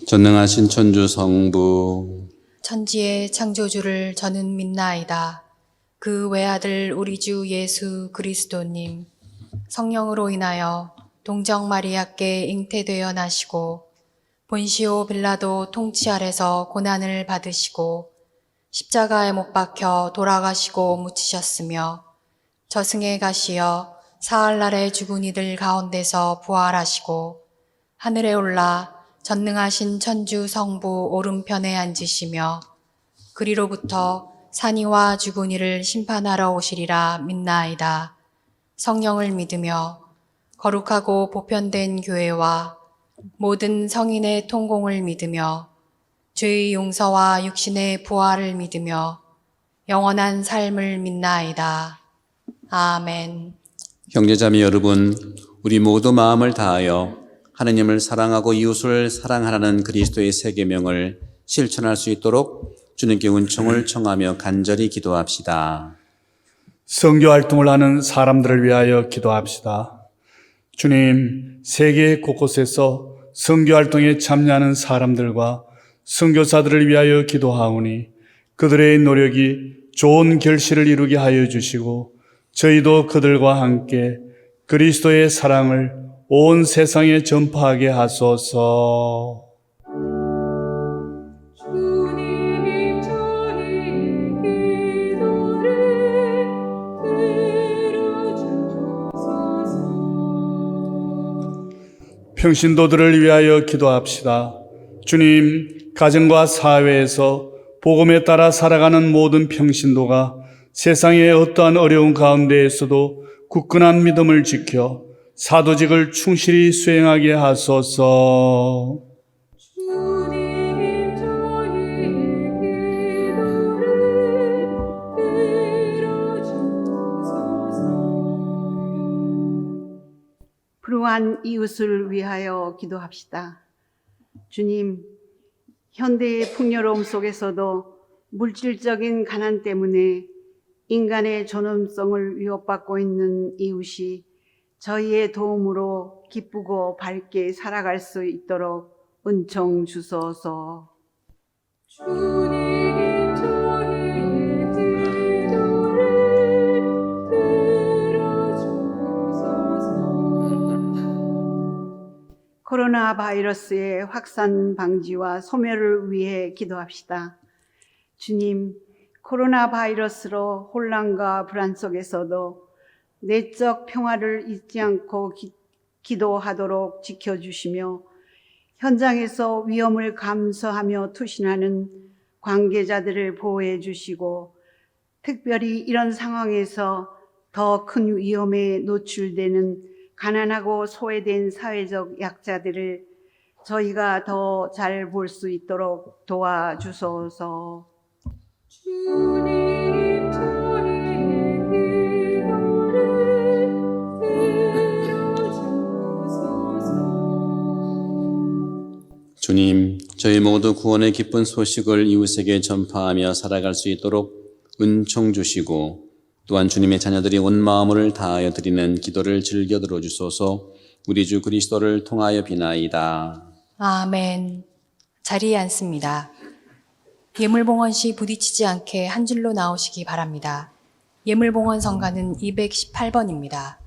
전능하신 천주 성부, 천지의 창조주를 저는 믿나이다. 그 외아들 우리 주 예수 그리스도님, 성령으로 인하여 동정 마리아께 잉태되어 나시고 본시오 빌라도 통치 아래서 고난을 받으시고 십자가에 못 박혀 돌아가시고 묻히셨으며 저승에 가시어 사흘날에 죽은 이들 가운데서 부활하시고 하늘에 올라 전능하신 천주 성부 오른편에 앉으시며 그리로부터 산이와 죽은 이를 심판하러 오시리라 믿나이다. 성령을 믿으며 거룩하고 보편된 교회와 모든 성인의 통공을 믿으며 죄의 용서와 육신의 부활을 믿으며 영원한 삶을 믿나이다. 아멘. 형제자매 여러분, 우리 모두 마음을 다하여 하나님을 사랑하고 이웃을 사랑하라는 그리스도의 세계명을 실천할 수 있도록 주님께 은총을 청하며 간절히 기도합시다. 선교 활동을 하는 사람들을 위하여 기도합시다. 주님, 세계 곳곳에서 선교 활동에 참여하는 사람들과 선교사들을 위하여 기도하오니 그들의 노력이 좋은 결실을 이루게 하여 주시고 저희도 그들과 함께 그리스도의 사랑을 온 세상에 전파하게 하소서. 주님 저희의 기도를 들어주소서. 평신도들을 위하여 기도합시다. 주님, 가정과 사회에서 복음에 따라 살아가는 모든 평신도가 세상의 어떠한 어려운 가운데에서도 굳건한 믿음을 지켜 사도직을 충실히 수행하게 하소서. 주님 저희의 기도를 들어주소서. 또한 이웃을 위하여 기도합시다. 주님, 현대의 풍요로움 속에서도 물질적인 가난 때문에 인간의 존엄성을 위협받고 있는 이웃이 저희의 도움으로 기쁘고 밝게 살아갈 수 있도록 은총 주소서. 주님 저희의 기도를 들어주소서. 코로나 바이러스의 확산 방지와 소멸을 위해 기도합시다. 주님, 코로나 바이러스로 혼란과 불안 속에서도 내적 평화를 잊지 않고 기도하도록 지켜주시며 현장에서 위험을 감수하며 투신하는 관계자들을 보호해 주시고 특별히 이런 상황에서 더 큰 위험에 노출되는 가난하고 소외된 사회적 약자들을 저희가 더 잘 볼 수 있도록 도와주소서. 주님 저희의 기도를 들어주소서. 주님, 저희 모두 구원의 기쁜 소식을 이웃에게 전파하며 살아갈 수 있도록 은총 주시고 또한 주님의 자녀들이 온 마음을 다하여 드리는 기도를 즐겨 들어주소서. 우리 주 그리스도를 통하여 비나이다. 아멘. 자리에 앉습니다. 예물봉헌 시 부딪히지 않게 한 줄로 나오시기 바랍니다. 예물봉헌 성가는 218번입니다.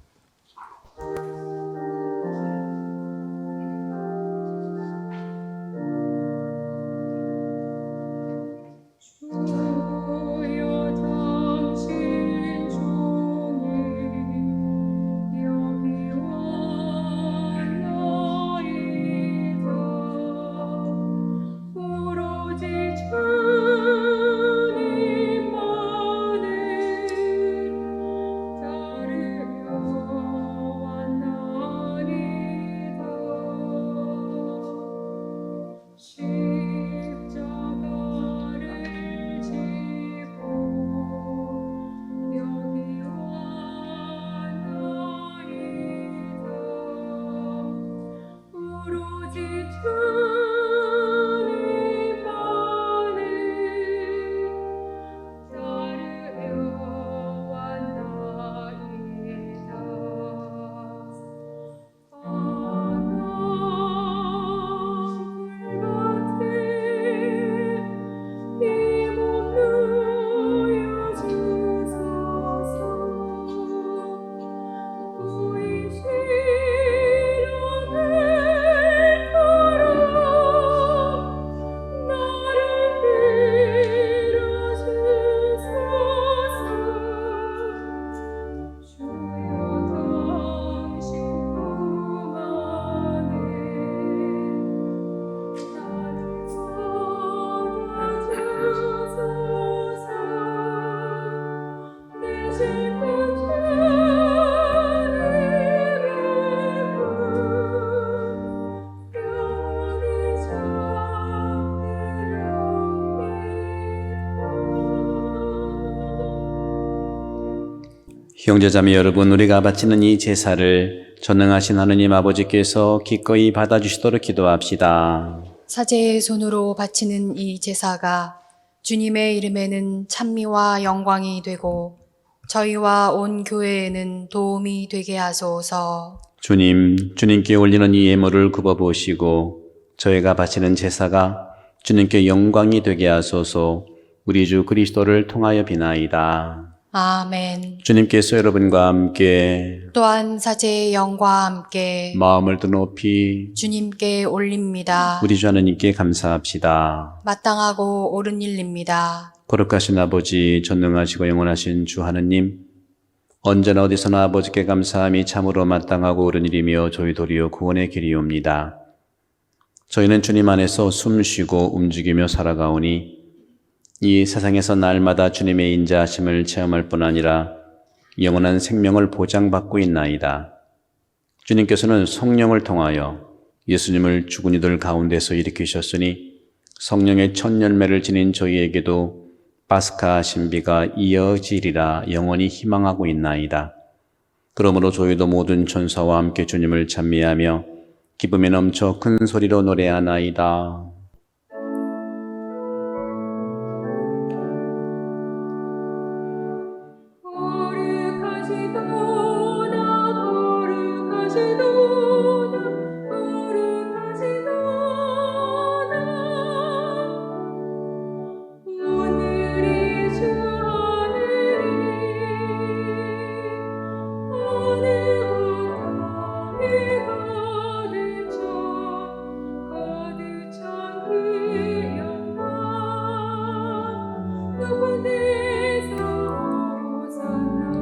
주여 당신 종이 여기 왔나이다. 오로지 주님만을 따르며 왔나이다. 십자가를 지고 여기 왔나이다. 오로지 주님만을 따르며 왔나이다. 형제자매 여러분, 우리가 바치는 이 제사를 전능하신 하느님 아버지께서 기꺼이 받아주시도록 기도합시다. 사제의 손으로 바치는 이 제사가 주님의 이름에는 찬미와 영광이 되고 저희와 온 교회에는 도움이 되게 하소서. 주님께 올리는 이 예물을 굽어보시고 저희가 바치는 제사가 주님께 영광이 되게 하소서. 우리 주 그리스도를 통하여 비나이다. 아멘. 주님께서 여러분과 함께 또한 사제의 영과 함께 마음을 더 높이 주님께 올립니다. 우리 주 하느님께 감사합시다. 마땅하고 옳은 일입니다. 거룩하신 아버지, 전능하시고 영원하신 주 하느님, 언제나 어디서나 아버지께 감사함이 참으로 마땅하고 옳은 일이며 저희 도리어 구원의 길이옵니다. 저희는 주님 안에서 숨쉬고 움직이며 살아가오니 이 세상에서 날마다 주님의 인자하심을 체험할 뿐 아니라 영원한 생명을 보장받고 있나이다. 주님께서는 성령을 통하여 예수님을 죽은 이들 가운데서 일으키셨으니 성령의 첫 열매를 지닌 저희에게도 파스카 신비가 이어지리라 영원히 희망하고 있나이다. 그러므로 저희도 모든 천사와 함께 주님을 찬미하며 기쁨에 넘쳐 큰 소리로 노래하나이다. 오늘이 주 하늘이 가득 찬 그 영광 높은 데서 호산나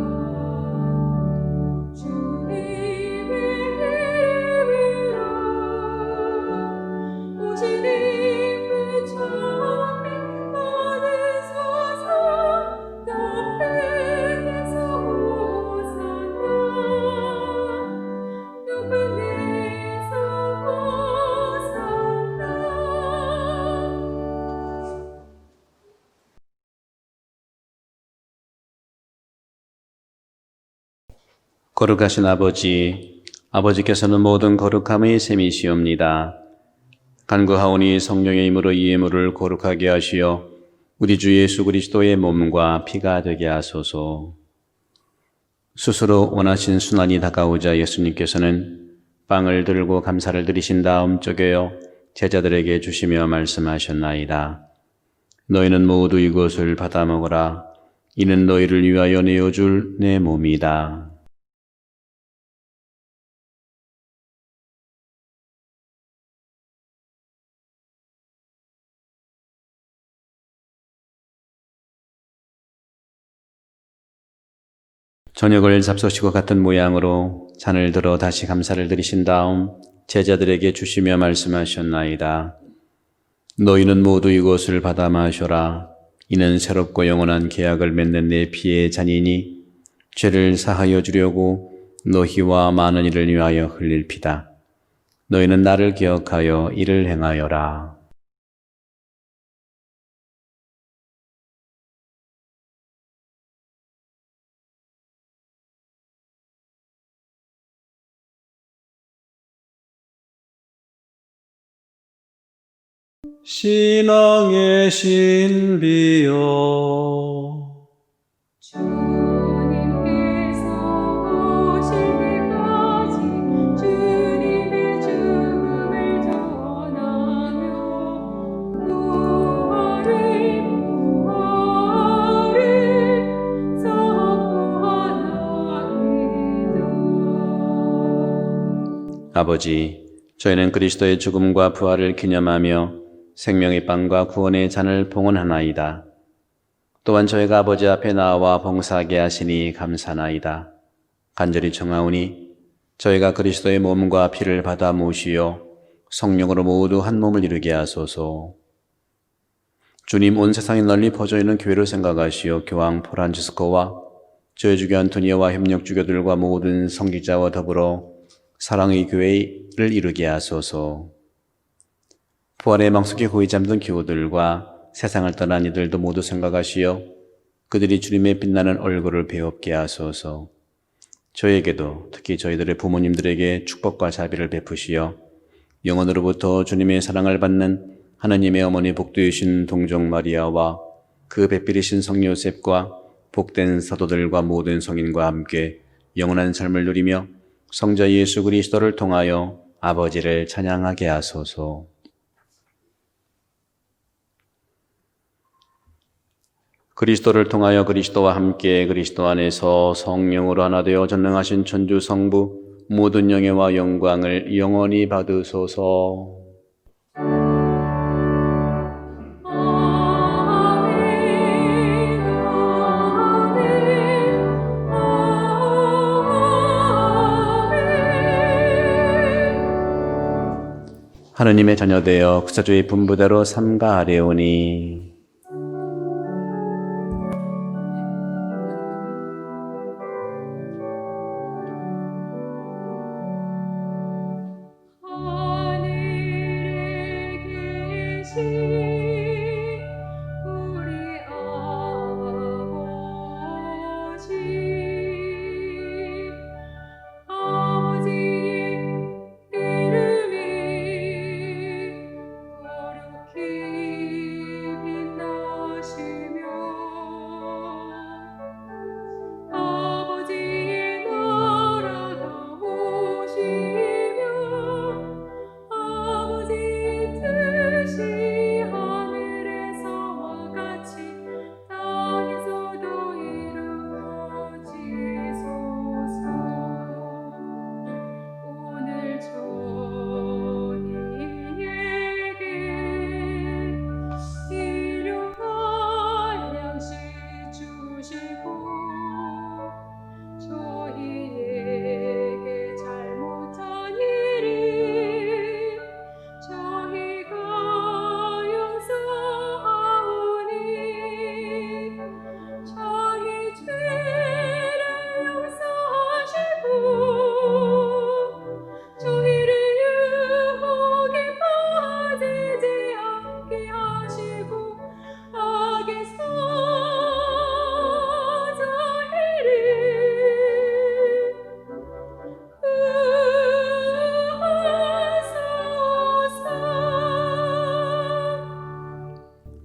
주님의 이름으로 오시는 그 천민 받으소서 높은 데서 호산나 높은 데서 호산나. 거룩하신 아버지, 아버지께서는 모든 거룩함의 셈이시옵니다. 간구하오니 성령의 힘으로 이 예물을 거룩하게 하시어 우리 주 예수 그리스도의 몸과 피가 되게 하소서. 스스로 원하신 순환이 다가오자 예수님께서는 빵을 들고 감사를 드리신 다음 쪼개어 제자들에게 주시며 말씀하셨나이다. 너희는 모두 이것을 받아 먹으라. 이는 너희를 위하여 내어줄 내 몸이다. 저녁을 잡수시고 같은 모양으로 잔을 들어 다시 감사를 드리신 다음 제자들에게 주시며 말씀하셨나이다. 너희는 모두 이것을 받아 마셔라. 이는 새롭고 영원한 계약을 맺는 내 피의 잔이니 죄를 사하여 주려고 너희와 많은 이를 위하여 흘릴 피다. 너희는 나를 기억하여 이를 행하여라. 신앙의 신비여 주님께서 오실 때까지 주님의 죽음을 전하며 부활을 선포하나이다. 아버지, 저희는 그리스도의 죽음과 부활을 기념하며 생명의 빵과 구원의 잔을 봉헌하나이다. 또한 저희가 아버지 앞에 나와 봉사하게 하시니 감사나이다. 간절히 청하오니 저희가 그리스도의 몸과 피를 받아 모시어 성령으로 모두 한 몸을 이루게 하소서. 주님, 온 세상에 널리 퍼져 있는 교회를 생각하시어 교황 프란치스코와 저희 주교 안토니오와 협력 주교들과 모든 성직자와 더불어 사랑의 교회를 이루게 하소서. 부활의 망속에 고이 잠든 교우들과 세상을 떠난 이들도 모두 생각하시어 그들이 주님의 빛나는 얼굴을 배웁게 하소서. 저에게도 특히 저희들의 부모님들에게 축복과 자비를 베푸시어 영원으로부터 주님의 사랑을 받는 하나님의 어머니 복되신 동정 마리아와 그 배필이신 성녀 요셉과 복된 사도들과 모든 성인과 함께 영원한 삶을 누리며 성자 예수 그리스도를 통하여 아버지를 찬양하게 하소서. 그리스도를 통하여 그리스도와 함께 그리스도 안에서 성령으로 하나 되어 전능하신 천주 성부 모든 영예와 영광을 영원히 받으소서. 아멘, 아멘. 하느님의 자녀되어 구사주의 분부대로 삼가하려오니 하늘에 계신 우리 아버지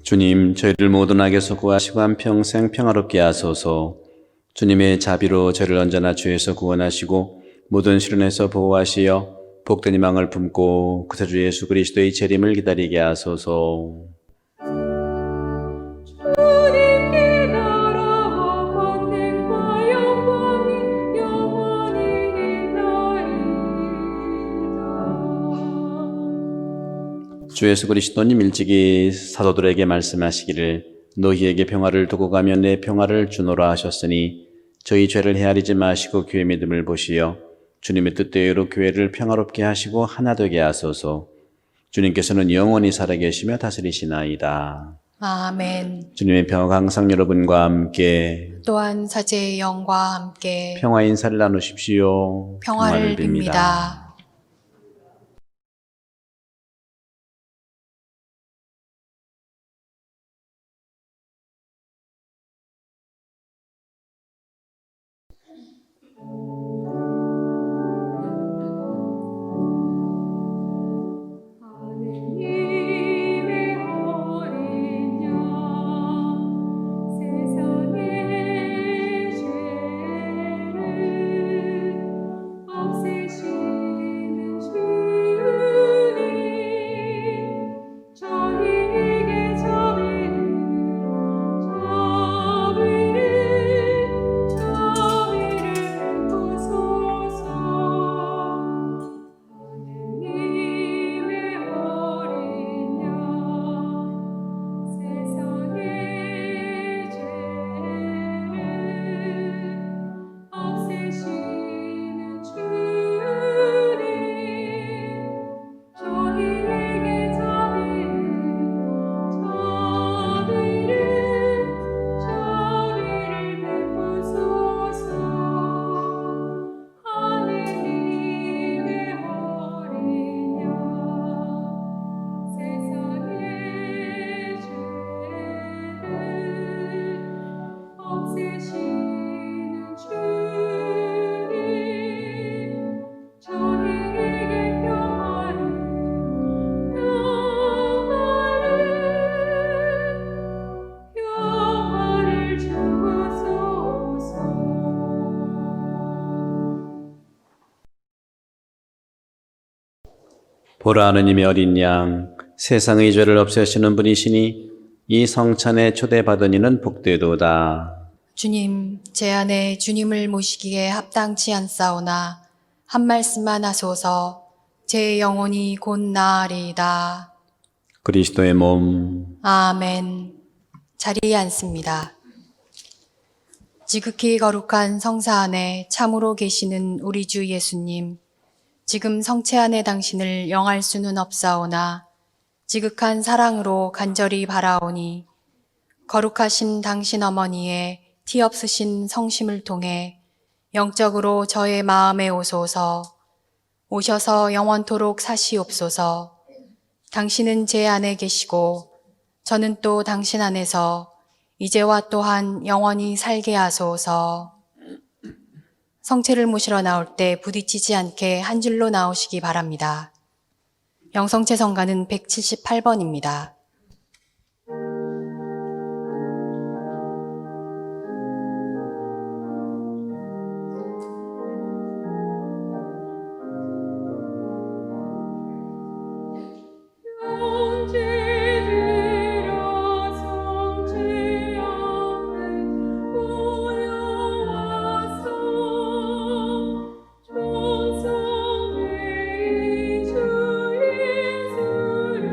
주님, 저희를 모든 악에서 구하시고 한평생 평화롭게 하소서. 주님의 자비로 저희를 언제나 죄에서 구원하시고 모든 시련에서 보호하시어 복된 희망을 품고 구세주 예수 그리스도의 재림을 기다리게 하소서. 주님께 나라와 권능과 영광이 영원히 있나이다. 주 예수 그리스도님 일찍이 사도들에게 말씀하시기를 너희에게 평화를 두고 가며 내 평화를 주노라 하셨으니 저희 죄를 헤아리지 마시고 교회 믿음을 보시어 주님의 뜻대로 교회를 평화롭게 하시고 하나 되게 하소서. 주님께서는 영원히 살아계시며 다스리시나이다. 아멘. 주님의 평화가 항상 여러분과 함께 또한 사제의 영과 함께 평화 인사를 나누십시오. 평화를 빕니다. 하느님의 어린 양 세상의 죄를 없애시는 주님 저희에게 자비를 베푸소서. 하느님의 어린 양 세상의 죄를 없애시는 주님 저희에게 자비를 베푸소서. 하느님의 어린 양 세상의 죄를 없애시는 주님 저희에게 평화를 주소서. 보라 하느님의 어린 양 세상의 죄를 없애시는 분이시니 이 성찬에 초대받은 이는 복되도다. 주님, 제 안에 주님을 모시기에 합당치 않사오나 한 말씀만 하소서. 제 영혼이 곧 나으리이다. 그리스도의 몸 아멘. 자리에 앉습니다. 지극히 거룩한 성사 안에 참으로 계시는 우리 주 예수님, 지금 성체 안에 당신을 영할 수는 없사오나 지극한 사랑으로 간절히 바라오니 거룩하신 당신 어머니의 티 없으신 성심을 통해 영적으로 저의 마음에 오소서. 오셔서 영원토록 사시옵소서. 당신은 제 안에 계시고 저는 또 당신 안에서 이제와 또한 영원히 살게 하소서. 성체를 모시러 나올 때 부딪히지 않게 한 줄로 나오시기 바랍니다. 영성체 성가는 178번입니다. 형제들아 성체 앞에 모여와서 정성되이 주 예수를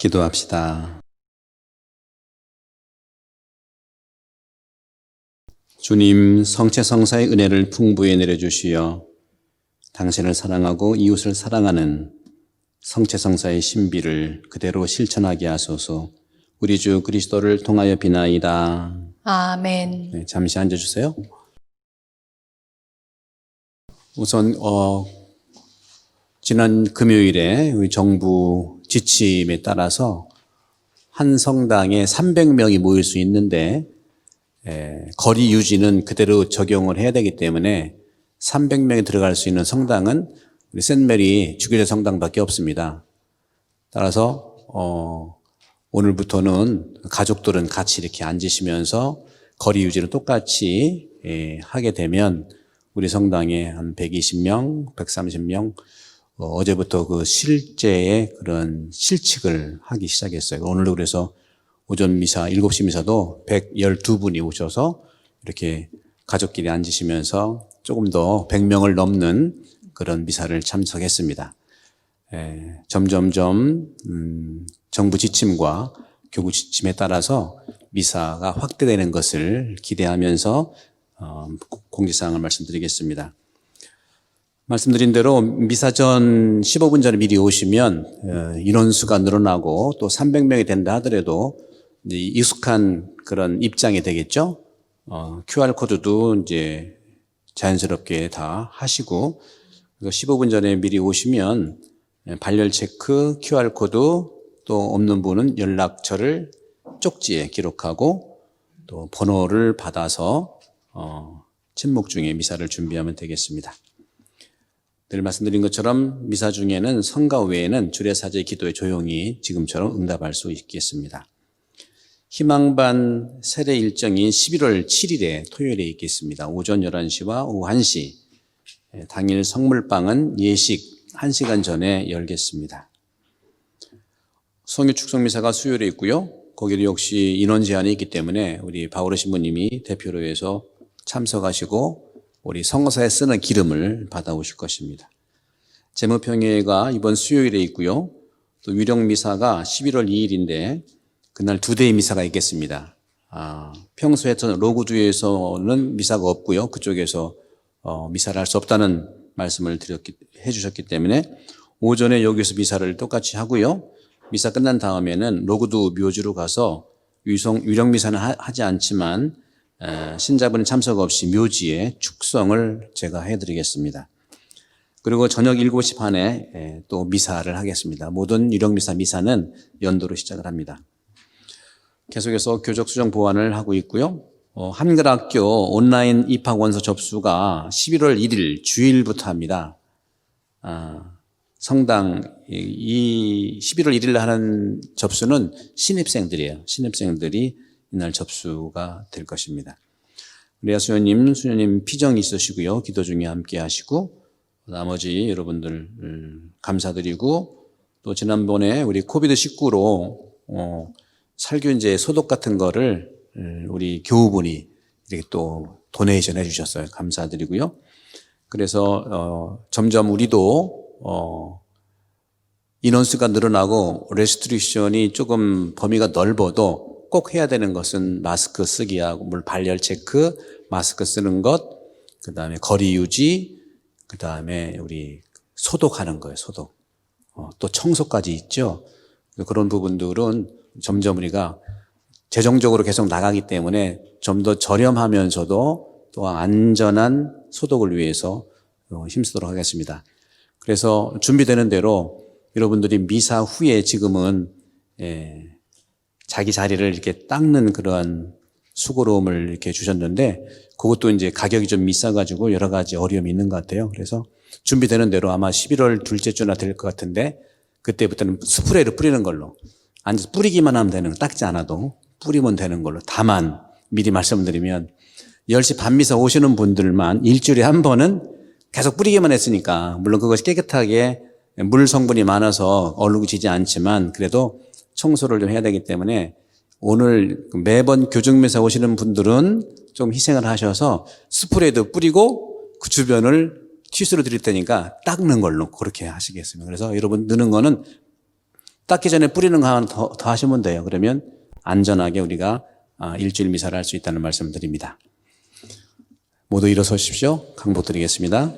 기도합시다. 주님, 성체성사의 은혜를 풍부히 내려주시어 당신을 사랑하고 이웃을 사랑하는 성체성사의 신비를 그대로 실천하게 하소서. 우리 주 그리스도를 통하여 비나이다. 아멘. 네, 잠시 앉아주세요. 우선 지난 금요일에 우리 정부 지침에 따라서 한 성당에 300명이 모일 수 있는데 거리 유지는 그대로 적용을 해야 되기 때문에 300명이 들어갈 수 있는 성당은 우리 샌메리 주교제 성당밖에 없습니다. 따라서 오늘부터는 가족들은 같이 이렇게 앉으시면서 거리 유지를 똑같이 하게 되면 우리 성당에 한 120명, 130명 어제부터 그 실제의 그런 실칙을 하기 시작했어요. 오늘도 그래서 오전 미사, 7시 미사도 112분이 오셔서 이렇게 가족끼리 앉으시면서 조금 더 100명을 넘는 그런 미사를 참석했습니다. 점점점 정부 지침과 교구 지침에 따라서 미사가 확대되는 것을 기대하면서 공지사항을 말씀드리겠습니다. 말씀드린 대로 미사 전 15분 전에 미리 오시면 인원수가 늘어나고 또 300명이 된다 하더라도 이제 익숙한 그런 입장이 되겠죠. QR코드도 이제 자연스럽게 다 하시고, 그래서 15분 전에 미리 오시면 발열 체크, QR코드, 또 없는 분은 연락처를 쪽지에 기록하고 또 번호를 받아서 침묵 중에 미사를 준비하면 되겠습니다. 늘 말씀드린 것처럼 미사 중에는 성가 외에는 주례사제 기도에 조용히 지금처럼 응답할 수 있겠습니다. 희망반 세례 일정이 11월 7일에 토요일에 있겠습니다. 오전 11시와 오후 1시. 당일 성물방은 예식 1시간 전에 열겠습니다. 성유 축성미사가 수요일에 있고요. 거기도 역시 인원 제한이 있기 때문에 우리 바오르 신부님이 대표로 해서 참석하시고 우리 성사에 쓰는 기름을 받아오실 것입니다. 제무평회가 이번 수요일에 있고요. 또 위령미사가 11월 2일인데 그날 2대의 미사가 있겠습니다. 평소에 로구주에서는 미사가 없고요. 그쪽에서 미사를 할 수 없다는 말씀을 해주셨기 때문에 오전에 여기서 미사를 똑같이 하고요. 미사 끝난 다음에는 로구두 묘지로 가서 위령미사는 하지 않지만 신자분은 참석 없이 묘지에 축성을 제가 해드리겠습니다. 그리고 저녁 7시 반에 또 미사를 하겠습니다. 모든 유령미사 미사는 연도로 시작을 합니다. 계속해서 교적 수정 보완을 하고 있고요. 한글학교 온라인 입학 원서 접수가 11월 1일 주일부터 합니다. 성당 이 11월 1일 하는 접수는 신입생들이에요. 신입생들이 이날 접수가 될 것입니다. 우리 수녀님 피정이 있으시고요. 기도 중에 함께 하시고 나머지 여러분들 감사드리고 또 지난번에 우리 코비드19로 살균제 소독 같은 거를 우리 교우분이 이렇게 또 도네이션 해주셨어요. 감사드리고요. 그래서 점점 우리도 인원수가 늘어나고 레스트릭션이 조금 범위가 넓어도 꼭 해야 되는 것은 마스크 쓰기하고 물 발열 체크, 마스크 쓰는 것, 그 다음에 거리 유지, 그 다음에 우리 소독하는 거예요. 소독. 또 청소까지 있죠. 그런 부분들은 점점 우리가 재정적으로 계속 나가기 때문에 좀 더 저렴하면서도 또 안전한 소독을 위해서 힘쓰도록 하겠습니다. 그래서 준비되는 대로 여러분들이 미사 후에 지금은 자기 자리를 이렇게 닦는 그러한 수고로움을 이렇게 주셨는데 그것도 이제 가격이 좀 비싸가지고 여러 가지 어려움이 있는 것 같아요. 그래서 준비되는 대로 아마 11월 둘째 주나 될 것 같은데 그때부터는 스프레이를 뿌리는 걸로 앉아서 뿌리기만 하면 되는 거, 닦지 않아도 뿌리면 되는 걸로. 다만 미리 말씀드리면 10시 반 미사 오시는 분들만 일주일에 한 번은 계속 뿌리기만 했으니까 물론 그것이 깨끗하게 물 성분이 많아서 얼룩지지 않지만 그래도 청소를 좀 해야 되기 때문에 오늘 매번 교정미사 오시는 분들은 좀 희생을 하셔서 스프레이도 뿌리고 그 주변을 티슈로 드릴 테니까 닦는 걸로 그렇게 하시겠습니다. 그래서 여러분 넣는 거는 닦기 전에 뿌리는 거 하나 더 하시면 돼요. 그러면 안전하게 우리가 일주일 미사를 할 수 있다는 말씀을 드립니다. 모두 일어서십시오. 강복드리겠습니다.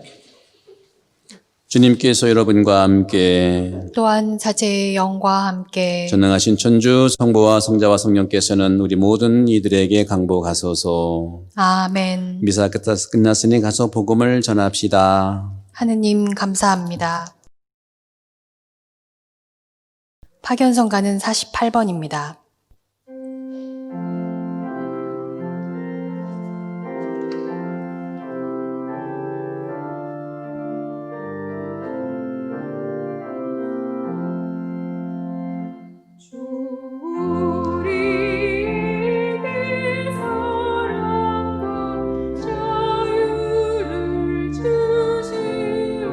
주님께서 여러분과 함께 또한 사제의 영과 함께 전능하신 천주 성부와 성자와 성령께서는 우리 모든 이들에게 강복하소서. 아멘. 미사 끝났으니 가서 복음을 전합시다. 하느님 감사합니다. 파견성가는 48번입니다. 우리에게 사랑과 자유를 주시오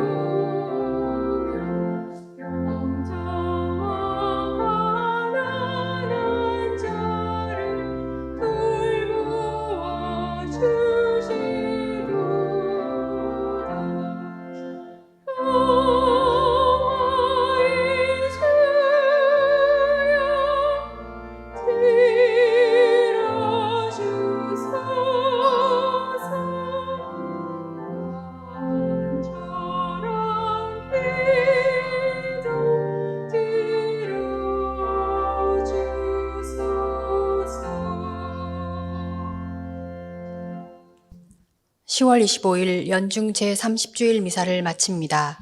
영자와 가난한 자를 돌보아 주시도다 평화의 (10월 25일) 연중 제30주일 미사를 마칩니다.